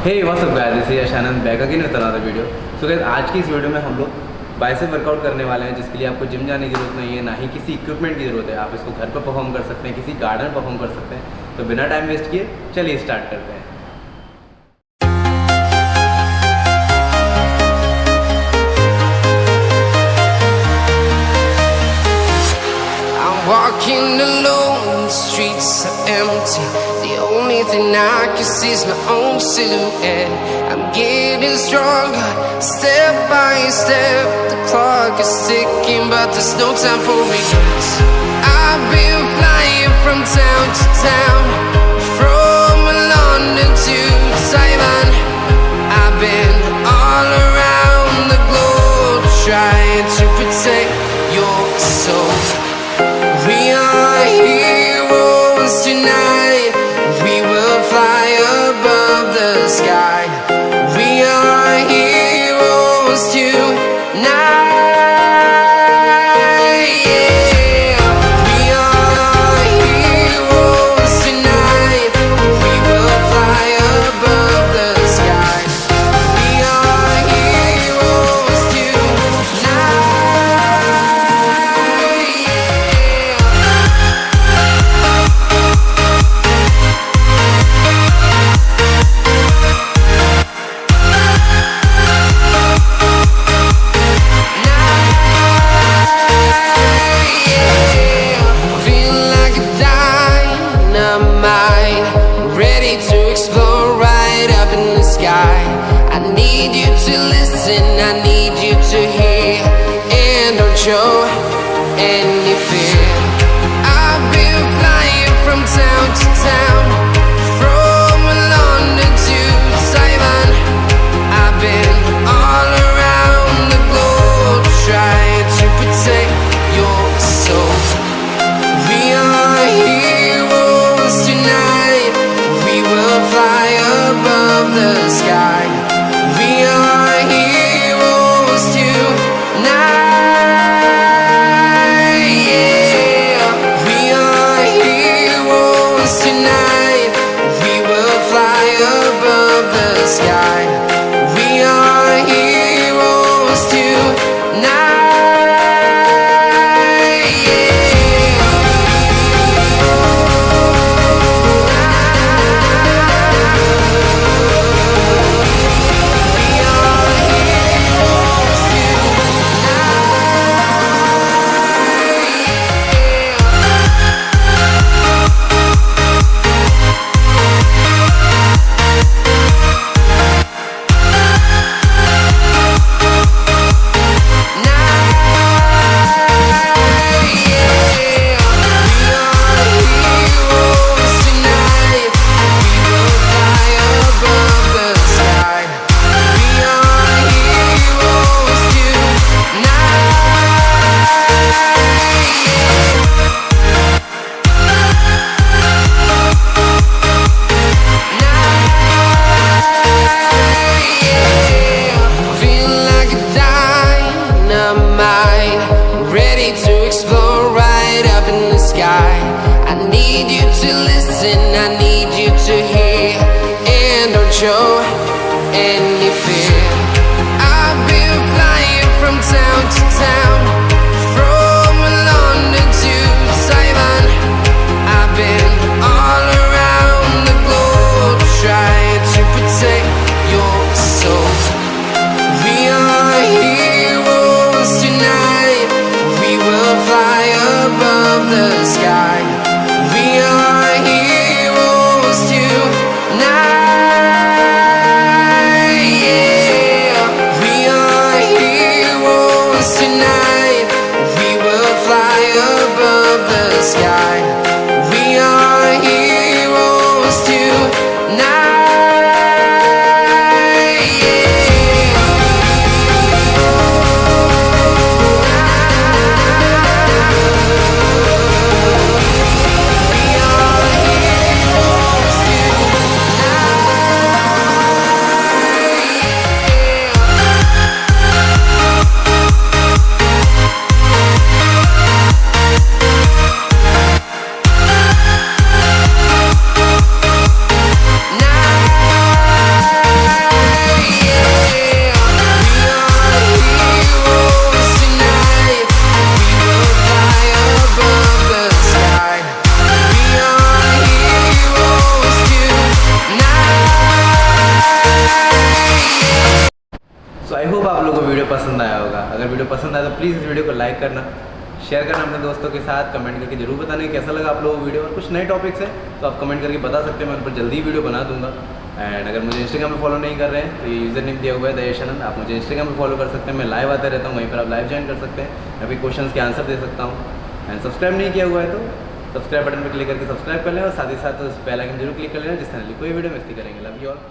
Hey, what's up guys, this is Yashanand back again with another video. So guys, आज की इस video में हम लोग बाइसेप वर्कआउट करने वाले हैं, जिसके लिए आपको जिम जाने की जरूरत नहीं है, ना ही किसी इक्विपमेंट की ज़रूरत है। आप इसको घर पर परफॉर्म कर सकते हैं, किसी गार्डन परफॉर्म कर सकते हैं। तो बिना टाइम वेस्ट किए चलिए स्टार्ट करते हैं। Walking alone, the streets are empty. The only thing I can see is my own silhouette. I'm getting stronger, step by step. The clock is ticking, but there's no time for regrets. I've been flying from town to town, from London to Taiwan. I've been all around the globe, trying to protect your soul. We are heroes tonight. We will fly above the sky. We are heroes tonight. Yeah. We are heroes tonight. We will fly above the sky. We are heroes tonight. I need you to hear and don't show any fear. I've been flying from town to town, from London to Taiwan. I've been all around the globe, trying to protect your soul. We are heroes tonight. We will fly above the sky. We are heroes tonight. Yeah. We are heroes tonight. We will fly above the sky. We are heroes tonight. I need you to hear and don't show any fear. I've been flying from town to town, from London to Taiwan. I've been all around the globe, trying to protect your soul. We are heroes tonight. We will fly above the sky. We are heroes tonight. Yeah. We are heroes tonight. अगर video पसंद आए तो please इस video को like करना, share करना अपने दोस्तों के साथ, कमेंट करके जरूर बताना कैसा लगा आप लोगों को वीडियो। और कुछ नए टॉपिक्स हैं तो आप कमेंट करके बता सकते हैं, मैं उन पर जल्दी वीडियो बना दूंगा। एंड अगर मुझे इंस्टाग्राम पे फॉलो नहीं कर रहे हैं तो ये यूज़र नेम दिया हुआ है दयाशनंद, आप मुझे इंस्टाग्राम पे फॉलो कर सकते हैं। मैं लाइव आता रहता हूँ, वहीं पर आप लाइव ज्वाइन कर सकते हैं, मैं भी क्वेश्चंस के आंसर दे सकता हूँ। एंड सब्सक्राइब नहीं किया हुआ है तो सब्सक्राइब बटन पर क्लिक करके सब्सक्राइब कर लें और साथ ही साथ उस बेल आइकन जरूर क्लिक कर लेना जिस तरह कोई वीडियो मिस नहीं करेंगे। Love you all.